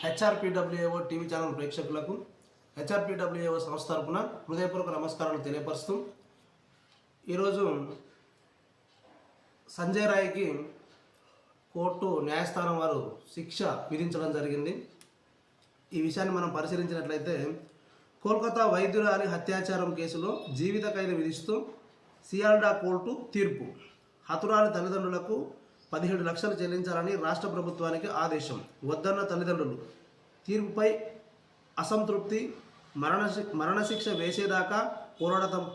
హెచ్ఆర్పిడబ్ల్యూఏఓ TV channel ప్రేక్షకులకు హెచ్ఆర్పిడబ్ల్యూఏఓ సంస్థ తరపున హృదయపూర్వక నమస్కారాలు తెలియపరుస్తూ ఈరోజు సంజయ్ రాయ్కి కోర్టు న్యాయస్థానం వారు శిక్ష విధించడం జరిగింది. ఈ విషయాన్ని మనం పరిశీలించినట్లయితే కోల్కతా వైద్యురాలి అత్యాచారం కేసులో జీవిత ఖైదు విధిస్తూ సియాల్డా కోర్టు తీర్పు. హతురాలి తల్లిదండ్రులకు 17 లక్షలు చెల్లించాలని రాష్ట్ర ప్రభుత్వానికి ఆదేశం. వద్దన్న తల్లిదండ్రులు తీర్పుపై అసంతృప్తి. మరణశిక్ష వేసేదాకా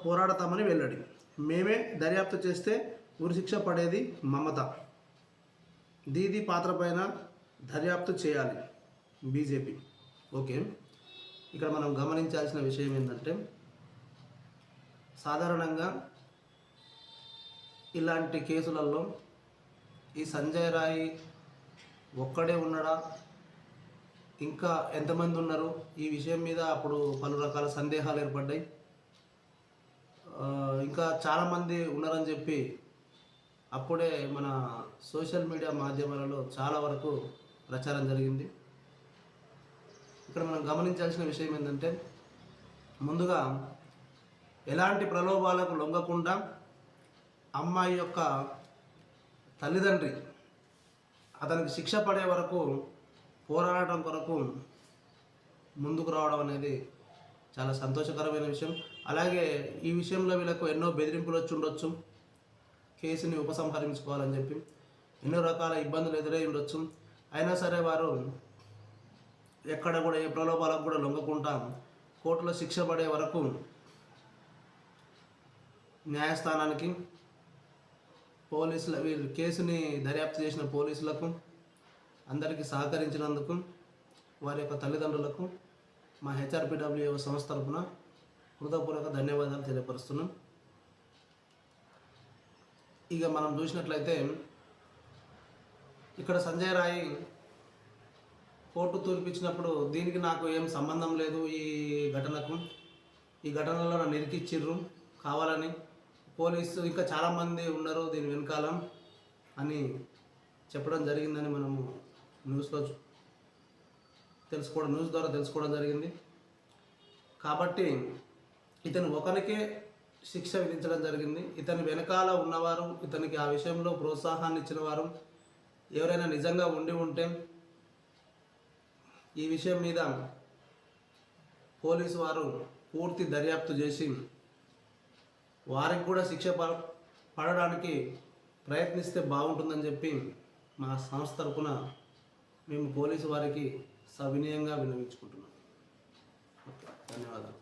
పోరాడతామని వెల్లడి. మేమే దర్యాప్తు చేస్తే ఉరిశిక్ష పడేది మమత. దీది పాత్రపైన దర్యాప్తు చేయాలి బీజేపీ. ఓకే, ఇక్కడ మనం గమనించాల్సిన విషయం ఏంటంటే సాధారణంగా ఇలాంటి కేసులలో ఈ సంజయ్ రాయ్ ఒక్కడే ఉన్నాడా, ఇంకా ఎంతమంది ఉన్నారు, ఈ విషయం మీద అప్పుడు పలు రకాల సందేహాలు ఏర్పడ్డాయి. ఇంకా చాలామంది ఉన్నారని చెప్పి అప్పుడే మన సోషల్ మీడియా మాధ్యమాలలో చాలా వరకు ప్రచారం జరిగింది. ఇక్కడ మనం గమనించాల్సిన విషయం ఏంటంటే ముందుగా ఎలాంటి ప్రలోభాలకు లొంగకుండా అమ్మాయి యొక్క తల్లిదండ్రి అతనికి శిక్ష పడే వరకు పోరాడటం కొరకు ముందుకు రావడం అనేది చాలా సంతోషకరమైన విషయం. అలాగే ఈ విషయంలో వీళ్ళకు ఎన్నో బెదిరింపులు వచ్చి ఉండొచ్చు, కేసుని ఉపసంహరించుకోవాలని చెప్పి ఎన్నో రకాల ఇబ్బందులు ఎదురై ఉండొచ్చు. అయినా సరే వారు ఎక్కడ కూడా ఏ ప్రలోభాలకు కూడా లొంగకుండా కోర్టులో శిక్ష పడే వరకు న్యాయస్థానానికి, పోలీసుల వీళ్ళు కేసుని దర్యాప్తు చేసిన పోలీసులకు అందరికీ సహకరించినందుకు వారి యొక్క తల్లిదండ్రులకు మా హెచ్ఆర్పిడబ్ల్యూఏ సంస్థ తరపున హృదయపూర్వక ధన్యవాదాలు తెలియపరుస్తున్నాం. ఇక మనం చూసినట్లయితే ఇక్కడ సంజయ్ రాయ్ కోర్టు తీర్పిచ్చినప్పుడు దీనికి నాకు ఏం సంబంధం లేదు, ఈ ఘటనలో నన్ను ఇరికిచ్చిర్రు కావాలని, పోలీసు ఇంకా చాలామంది ఉన్నారు దీని వెనకాల అని చెప్పడం జరిగిందని మనము న్యూస్ ద్వారా తెలుసుకోవడం జరిగింది. కాబట్టి ఇతను ఒకరికే శిక్ష విధించడం జరిగింది. ఇతని వెనకాల ఉన్నవారు, ఇతనికి ఆ విషయంలో ప్రోత్సాహాన్ని ఇచ్చిన వారు ఎవరైనా నిజంగా ఉంటే ఈ విషయం మీద పోలీసు వారు పూర్తి దర్యాప్తు చేసి వారికి కూడా శిక్ష పడడానికి ప్రయత్నిస్తే బాగుంటుందని చెప్పి మా సంస్థ తరపున మేము పోలీసు వారికి సవినయంగా విన్నవించుకుంటున్నాం. ధన్యవాదాలు.